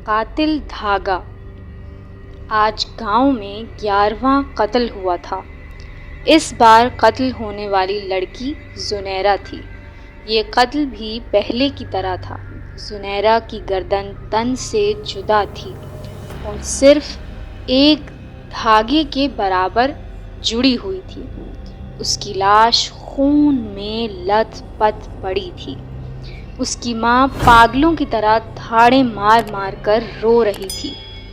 قاتل دھاگا۔ آج گاؤں میں 11واں قتل ہوا تھا۔ اس بار قتل ہونے والی لڑکی زنیرہ تھی۔ یہ قتل بھی پہلے کی طرح تھا۔ زنیرہ کی گردن تن سے جدا تھی اور صرف ایک دھاگے کے برابر جڑی ہوئی تھی۔ اس کی لاش خون میں لت پت پڑی تھی۔ اس کی ماں پاگلوں کی طرح دھاڑیں مار مار کر رو رہی تھی۔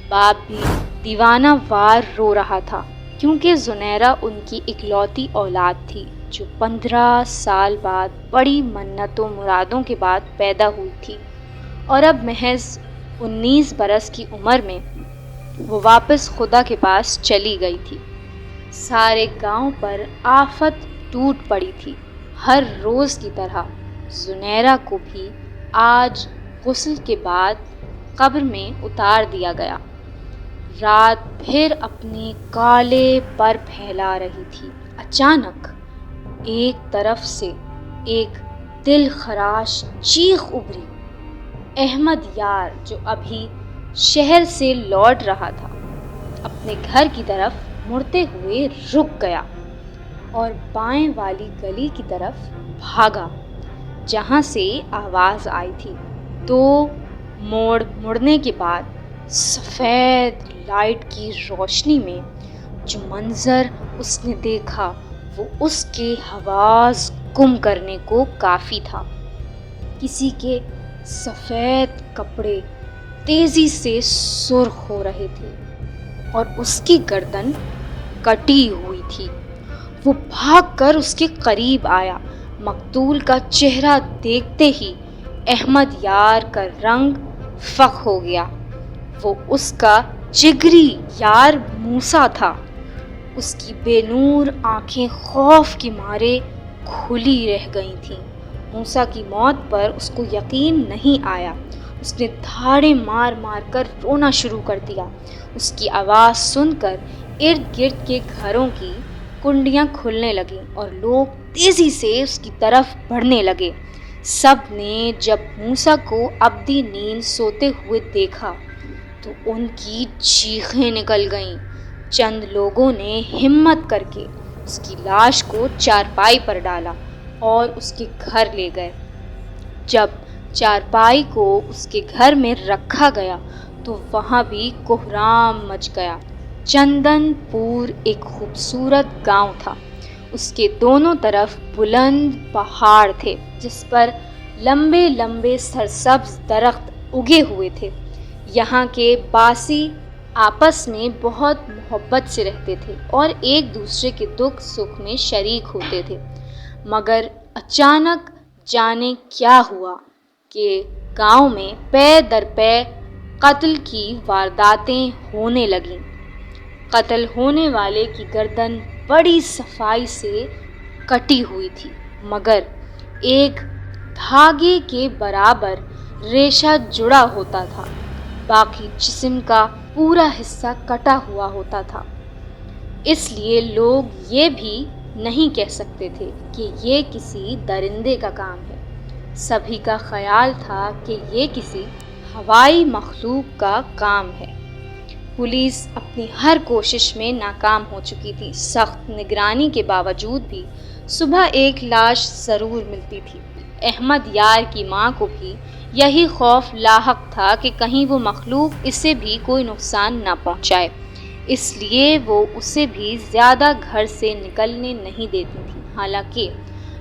باپ بھی دیوانہ وار رو رہا تھا، کیونکہ زنیرہ ان کی اکلوتی اولاد تھی جو 15 سال بعد بڑی منتوں مرادوں کے بعد پیدا ہوئی تھی، اور اب محض 19 برس کی عمر میں وہ واپس خدا کے پاس چلی گئی تھی۔ سارے گاؤں پر آفت ٹوٹ پڑی تھی۔ ہر روز کی طرح زنیرہ کو بھی آج غسل کے بعد قبر میں اتار دیا گیا۔ رات پھر اپنے کالے پر پھیلا رہی تھی۔ اچانک ایک طرف سے ایک دل خراش چیخ ابھری۔ احمد یار، جو ابھی شہر سے لوٹ رہا تھا، اپنے گھر کی طرف مڑتے ہوئے رک گیا اور بائیں والی گلی کی طرف بھاگا جہاں سے آواز آئی تھی۔ دو مڑنے کے بعد سفید لائٹ کی روشنی میں جو منظر اس نے دیکھا وہ اس کے حواس گم کرنے کو کافی تھا۔ کسی کے سفید کپڑے تیزی سے سرخ ہو رہے تھے اور اس کی گردن کٹی ہوئی تھی۔ وہ بھاگ کر اس کے قریب آیا۔ مقتول کا چہرہ دیکھتے ہی احمد یار کا رنگ فاق ہو گیا۔ وہ اس کا جگری یار موسیٰ تھا۔ اس کی بے نور آنکھیں خوف کے مارے کھلی رہ گئی تھیں۔ موسیٰ کی موت پر اس کو یقین نہیں آیا۔ اس نے دھاڑیں مار مار کر رونا شروع کر دیا۔ اس کی آواز سن کر ارد گرد کے گھروں کی کنڈیاں کھلنے لگیں اور لوگ تیزی سے اس کی طرف بڑھنے لگے۔ سب نے جب موسیٰ کو ابدی نیند سوتے ہوئے دیکھا تو ان کی چیخیں نکل گئیں۔ چند لوگوں نے ہمت کر کے اس کی لاش کو چارپائی پر ڈالا اور اس کے گھر لے گئے۔ جب چارپائی کو اس کے گھر میں رکھا گیا تو وہاں بھی کوہرام مچ گیا۔ چندن پور ایک خوبصورت گاؤں تھا۔ اس کے دونوں طرف بلند پہاڑ تھے جس پر لمبے لمبے سرسبز درخت اگے ہوئے تھے۔ یہاں کے باسی آپس میں بہت محبت سے رہتے تھے اور ایک دوسرے کے دکھ سکھ میں شریک ہوتے تھے، مگر اچانک جانے کیا ہوا کہ گاؤں میں پے در پے قتل کی وارداتیں ہونے لگیں۔ قتل ہونے والے کی گردن بڑی صفائی سے کٹی ہوئی تھی، مگر ایک دھاگے کے برابر ریشہ جڑا ہوتا تھا۔ باقی جسم کا پورا حصہ کٹا ہوا ہوتا تھا۔ اس لیے لوگ یہ بھی نہیں کہہ سکتے تھے کہ یہ کسی درندے کا کام ہے۔ سبھی کا خیال تھا کہ یہ کسی ہوائی مخلوق کا کام ہے۔ پولیس اپنی ہر کوشش میں ناکام ہو چکی تھی۔ سخت نگرانی کے باوجود بھی صبح ایک لاش ضرور ملتی تھی۔ احمد یار کی ماں کو بھی یہی خوف لاحق تھا کہ کہیں وہ مخلوق اسے بھی کوئی نقصان نہ پہنچائے، اس لیے وہ اسے بھی زیادہ گھر سے نکلنے نہیں دیتی تھی۔ حالانکہ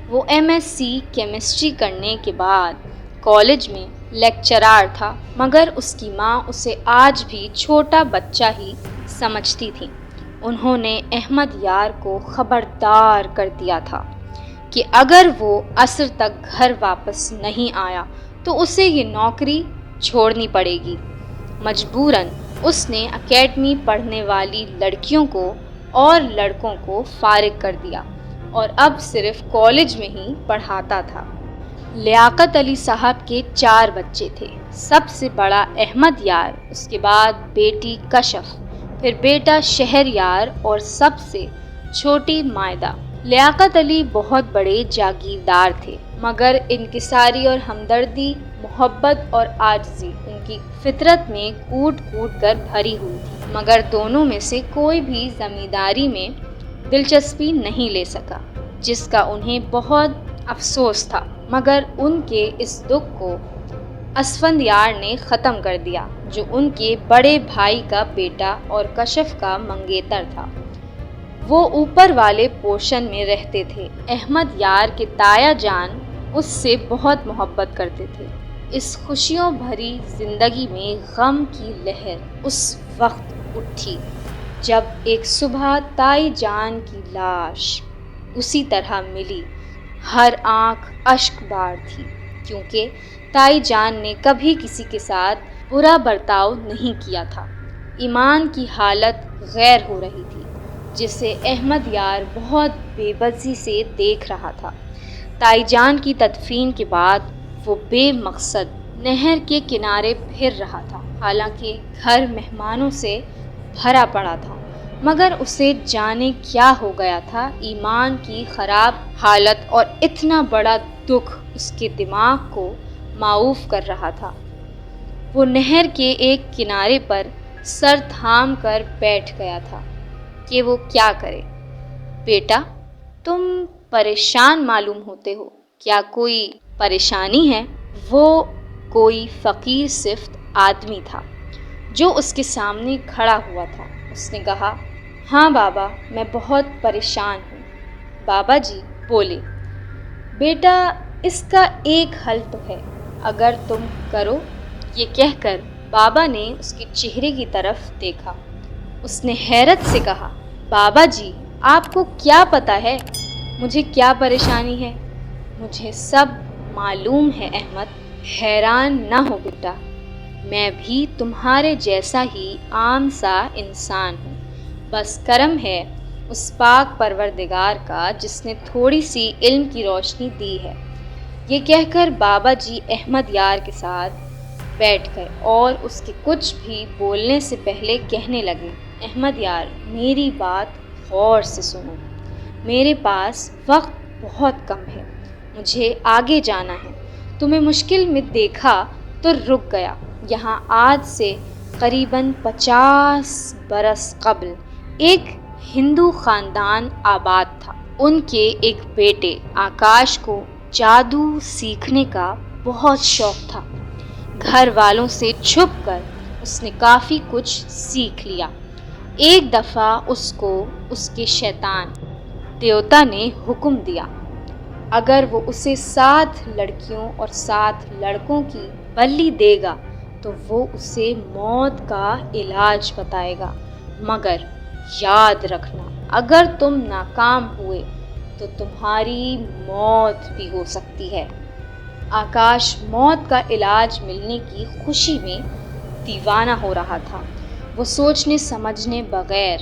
وہ MSc کیمسٹری کرنے کے بعد کالج میں لیکچرار تھا، مگر اس کی ماں اسے آج بھی چھوٹا بچہ ہی سمجھتی تھی۔ انہوں نے احمد یار کو خبردار کر دیا تھا کہ اگر وہ عصر تک گھر واپس نہیں آیا تو اسے یہ نوکری چھوڑنی پڑے گی۔ مجبوراً اس نے اکیڈمی پڑھنے والی لڑکیوں کو اور لڑکوں کو فارغ کر دیا اور اب صرف کالج میں ہی پڑھاتا تھا۔ لیاقت علی صاحب کے 4 بچے تھے۔ سب سے بڑا احمد یار، اس کے بعد بیٹی کشف، پھر بیٹا شہر یار اور سب سے چھوٹی مائدہ۔ لیاقت علی بہت بڑے جاگیردار تھے، مگر انکساری اور ہمدردی محبت اور عاجزی ان کی فطرت میں کوٹ کوٹ کر بھری ہوئی تھی، مگر دونوں میں سے کوئی بھی زمینداری میں دلچسپی نہیں لے سکا، جس کا انہیں بہت افسوس تھا۔ مگر ان کے اس دکھ کو اسفندیار نے ختم کر دیا، جو ان کے بڑے بھائی کا بیٹا اور کشف کا منگیتر تھا۔ وہ اوپر والے پورشن میں رہتے تھے۔ احمد یار کے تایا جان اس سے بہت محبت کرتے تھے۔ اس خوشیوں بھری زندگی میں غم کی لہر اس وقت اٹھی جب ایک صبح تائی جان کی لاش اسی طرح ملی۔ ہر آنکھ اشک بار تھی، کیونکہ تائی جان نے کبھی کسی کے ساتھ برا برتاؤ نہیں کیا تھا۔ ایمان کی حالت غیر ہو رہی تھی، جسے احمد یار بہت بے بسی سے دیکھ رہا تھا۔ تائی جان کی تدفین کے بعد وہ بے مقصد نہر کے کنارے پھر رہا تھا، حالانکہ گھر مہمانوں سے بھرا پڑا تھا، مگر اسے جانے کیا ہو گیا تھا۔ ایمان کی خراب حالت اور اتنا بڑا دکھ اس کے دماغ کو معوف کر رہا تھا۔ وہ نہر کے ایک کنارے پر سر تھام کر بیٹھ گیا تھا کہ وہ کیا کرے۔ بیٹا، تم پریشان معلوم ہوتے ہو، کیا کوئی پریشانی ہے؟ وہ کوئی فقیر صفت آدمی تھا جو اس کے سامنے کھڑا ہوا تھا۔ اس نے کہا، ہاں بابا، میں بہت پریشان ہوں۔ بابا جی بولے، بیٹا، اس کا ایک حل تو ہے، اگر تم کرو۔ یہ کہہ کر بابا نے اس کے چہرے کی طرف دیکھا۔ اس نے حیرت سے کہا، بابا جی، آپ کو کیا پتہ ہے مجھے کیا پریشانی ہے؟ مجھے سب معلوم ہے احمد، حیران نہ ہو بیٹا، میں بھی تمہارے جیسا ہی عام سا انسان ہوں، بس کرم ہے اس پاک پروردگار کا جس نے تھوڑی سی علم کی روشنی دی ہے۔ یہ کہہ کر بابا جی احمد یار کے ساتھ بیٹھ گئے اور اس کے کچھ بھی بولنے سے پہلے کہنے لگے، احمد یار، میری بات غور سے سنو، میرے پاس وقت بہت کم ہے، مجھے آگے جانا ہے۔ تمہیں مشکل میں دیکھا تو رک گیا۔ یہاں آج سے قریباً 50 برس قبل ایک ہندو خاندان آباد تھا۔ ان کے ایک بیٹے آکاش کو جادو سیکھنے کا بہت شوق تھا۔ گھر والوں سے چھپ کر اس نے کافی کچھ سیکھ لیا۔ ایک دفعہ اس کو اس کے شیطان دیوتا نے حکم دیا، اگر وہ اسے 7 لڑکیوں اور 7 لڑکوں کی بلی دے گا تو وہ اسے موت کا علاج بتائے گا، مگر یاد رکھنا، اگر تم ناکام ہوئے تو تمہاری موت بھی ہو سکتی ہے۔ آکاش موت کا علاج ملنے کی خوشی میں دیوانہ ہو رہا تھا۔ وہ سوچنے سمجھنے بغیر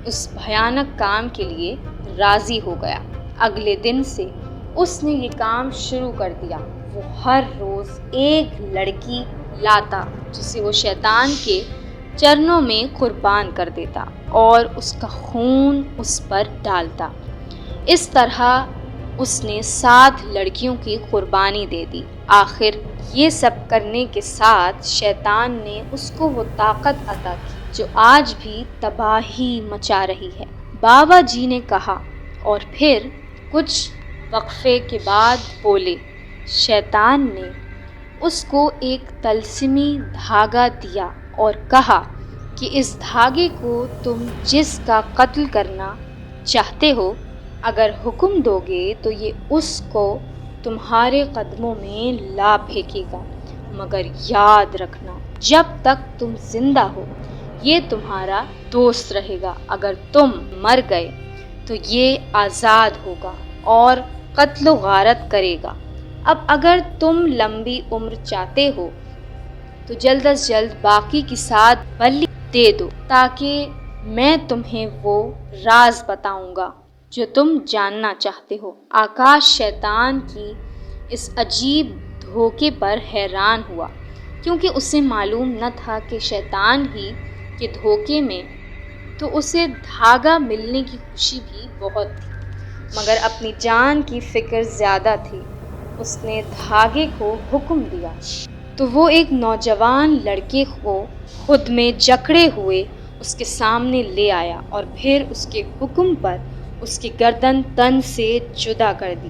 اس بھیانک کام کے لیے راضی ہو گیا۔ اگلے دن سے اس نے یہ کام شروع کر دیا۔ وہ ہر روز ایک لڑکی لاتا جسے وہ شیطان کے چرنوں میں قربان کر دیتا اور اس کا خون اس پر ڈالتا۔ اس طرح اس نے 7 لڑکیوں کی قربانی دے دی۔ آخر یہ سب کرنے کے ساتھ شیطان نے اس کو وہ طاقت عطا کی جو آج بھی تباہی مچا رہی ہے۔ بابا جی نے کہا اور پھر کچھ وقفے کے بعد بولے، شیطان نے اس کو ایک طلسمی دھاگا دیا اور کہا کہ اس دھاگے کو تم جس کا قتل کرنا چاہتے ہو اگر حکم دو گے تو یہ اس کو تمہارے قدموں میں لا پھینکے گا، مگر یاد رکھنا جب تک تم زندہ ہو یہ تمہارا دوست رہے گا، اگر تم مر گئے تو یہ آزاد ہوگا اور قتل و غارت کرے گا۔ اب اگر تم لمبی عمر چاہتے ہو تو جلد از جلد باقی کی 7 بلی دے دو تاکہ میں تمہیں وہ راز بتاؤں گا جو تم جاننا چاہتے ہو۔ آکاش شیطان کی اس عجیب دھوکے پر حیران ہوا، کیونکہ اسے معلوم نہ تھا کہ شیطان ہی کے دھوکے میں تو اسے دھاگا ملنے کی خوشی بھی بہت تھی، مگر اپنی جان کی فکر زیادہ تھی۔ اس نے دھاگے کو حکم دیا، تو وہ ایک نوجوان لڑکے کو خود میں جکڑے ہوئے اس کے سامنے لے آیا اور پھر اس کے حکم پر اس کی گردن تن سے جدا کر دی۔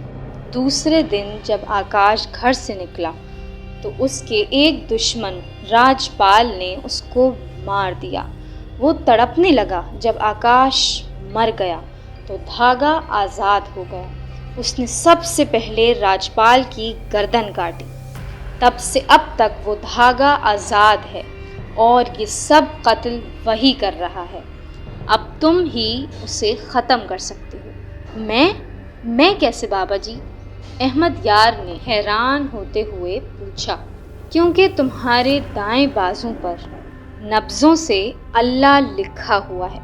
دوسرے دن جب آکاش گھر سے نکلا تو اس کے ایک دشمن راجپال نے اس کو مار دیا۔ وہ تڑپنے لگا۔ جب آکاش مر گیا تو دھاگا آزاد ہو گیا۔ اس نے سب سے پہلے راجپال کی گردن کاٹی۔ تب سے اب تک وہ دھاگا آزاد ہے اور یہ سب قتل وہی کر رہا ہے۔ اب تم ہی اسے ختم کر سکتے ہو۔ میں کیسے بابا جی؟ احمد یار نے حیران ہوتے ہوئے پوچھا۔ کیونکہ تمہارے دائیں بازو پر نبضوں سے اللہ لکھا ہوا ہے،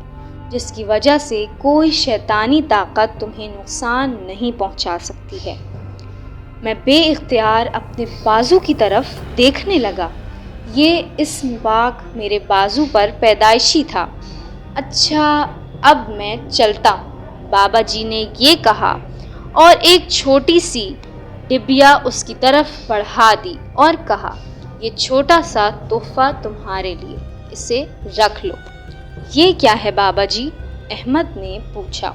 جس کی وجہ سے کوئی شیطانی طاقت تمہیں نقصان نہیں پہنچا سکتی ہے۔ میں بے اختیار اپنے بازو کی طرف دیکھنے لگا۔ یہ اسم پاک میرے بازو پر پیدائشی تھا۔ اچھا، اب میں چلتا ہوں، بابا جی نے یہ کہا اور ایک چھوٹی سی ڈبیا اس کی طرف بڑھا دی اور کہا، یہ چھوٹا سا تحفہ تمہارے لیے، اسے رکھ لو۔ یہ کیا ہے بابا جی؟ احمد نے پوچھا۔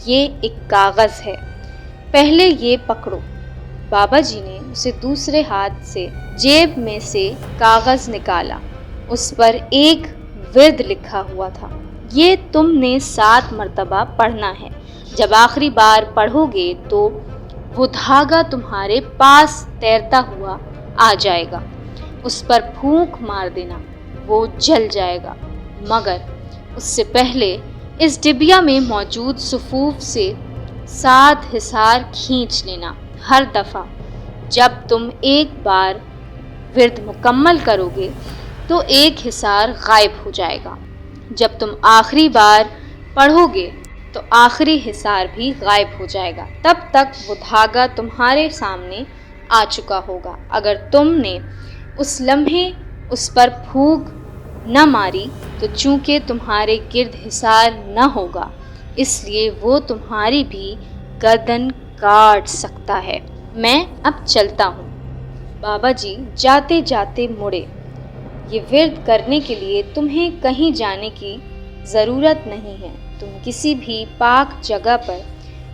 یہ ایک کاغذ ہے، پہلے یہ پکڑو۔ بابا جی نے اسے دوسرے ہاتھ سے جیب میں سے کاغذ نکالا۔ اس پر ایک ورد لکھا ہوا تھا۔ یہ تم نے 7 مرتبہ پڑھنا ہے۔ جب آخری بار پڑھو گے تو وہ دھاگا تمہارے پاس تیرتا ہوا آ جائے گا۔ اس پر پھونک مار دینا، وہ جل جائے گا، مگر اس سے پہلے اس ڈبیا میں موجود صفوف سے 7 حصار کھینچ لینا۔ ہر دفعہ جب تم ایک بار ورد مکمل کرو گے تو ایک حصار غائب ہو جائے گا۔ جب تم آخری بار پڑھو گے تو آخری حصار بھی غائب ہو جائے گا۔ تب تک وہ دھاگا تمہارے سامنے آ چکا ہوگا۔ اگر تم نے اس لمحے اس پر پھونک نہ ماری تو چونکہ تمہارے گرد حصار نہ ہوگا، اس لیے وہ تمہاری بھی گردن کاٹ سکتا ہے۔ میں اب چلتا ہوں۔ بابا جی جاتے جاتے مڑے۔ یہ ورد کرنے کے لیے تمہیں کہیں جانے کی ضرورت نہیں ہے، تم کسی بھی پاک جگہ پر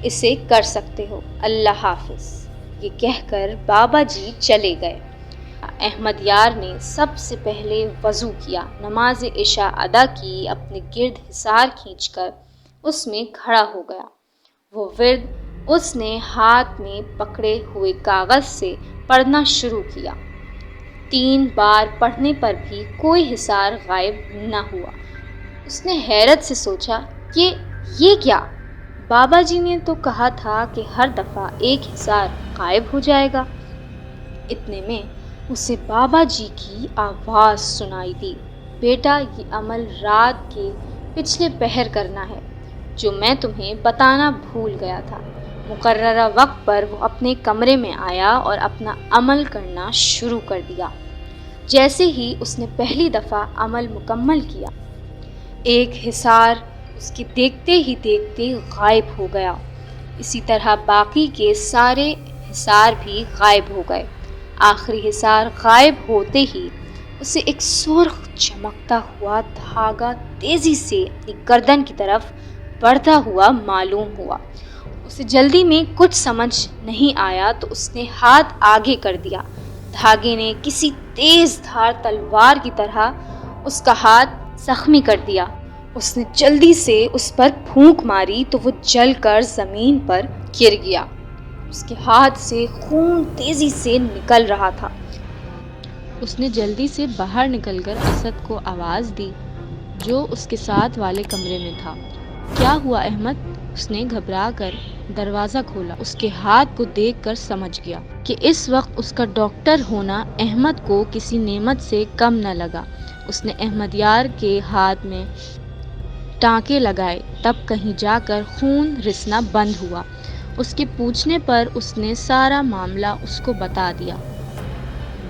اسے کر سکتے ہو۔ اللہ حافظ۔ یہ کہہ کر بابا جی چلے گئے۔ احمد یار نے سب سے پہلے وضو کیا، نماز عشاء ادا کی، اپنے گرد حصار کھینچ کر اس میں کھڑا ہو گیا۔ وہ ورد اس نے ہاتھ میں پکڑے ہوئے کاغذ سے پڑھنا شروع کیا۔ 3 بار پڑھنے پر بھی کوئی حصار غائب نہ ہوا۔ اس نے حیرت سے سوچا کہ یہ کیا؟ بابا جی نے تو کہا تھا کہ ہر دفعہ ایک حصار غائب ہو جائے گا۔ اتنے میں اسے بابا جی کی آواز سنائی دی، بیٹا یہ عمل رات کے پچھلے پہر کرنا ہے، جو میں تمہیں بتانا بھول گیا تھا۔ مقررہ وقت پر وہ اپنے کمرے میں آیا اور اپنا عمل کرنا شروع کر دیا۔ جیسے ہی اس نے پہلی دفعہ عمل مکمل کیا، ایک حصار اس کے دیکھتے ہی دیکھتے غائب ہو گیا۔ اسی طرح باقی کے سارے حصار بھی غائب ہو گئے۔ آخری حصار غائب ہوتے ہی اسے ایک سرخ چمکتا ہوا دھاگا تیزی سے اپنی گردن کی طرف بڑھتا ہوا معلوم ہوا۔ اسے جلدی میں کچھ سمجھ نہیں آیا تو اس نے ہاتھ آگے کر دیا۔ دھاگے نے کسی تیز دھار تلوار کی طرح اس کا ہاتھ زخمی کر دیا۔ اس نے جلدی سے اس پر پھونک ماری تو وہ جل کر زمین پر گر گیا۔ اس کے ہاتھ سے خون تیزی سے نکل رہا تھا۔ اس نے جلدی سے باہر نکل کر اسد کو آواز دی، جو اس کے ساتھ والے کمرے میں تھا۔ کیا ہوا احمد؟ اس نے گھبرا کر دروازہ کھولا۔ اس کے ہاتھ کو دیکھ کر سمجھ گیا کہ اس وقت اس کا ڈاکٹر ہونا احمد کو کسی نعمت سے کم نہ لگا۔ اس نے احمد یار کے ہاتھ میں ٹانکے لگائے، تب کہیں جا کر خون رسنا بند ہوا۔ اس کے پوچھنے پر اس نے سارا معاملہ اس کو بتا دیا۔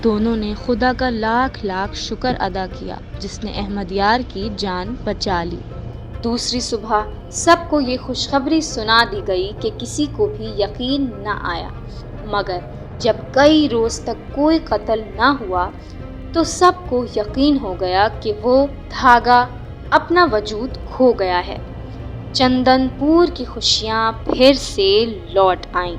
دونوں نے خدا کا لاکھ لاکھ شکر ادا کیا جس نے احمد یار کی جان بچا لی۔ دوسری صبح سب کو یہ خوشخبری سنا دی گئی کہ کسی کو بھی یقین نہ آیا، مگر جب کئی روز تک کوئی قتل نہ ہوا تو سب کو یقین ہو گیا کہ وہ دھاگا اپنا وجود کھو گیا ہے۔ چندن پور کی خوشیاں پھر سے لوٹ آئیں۔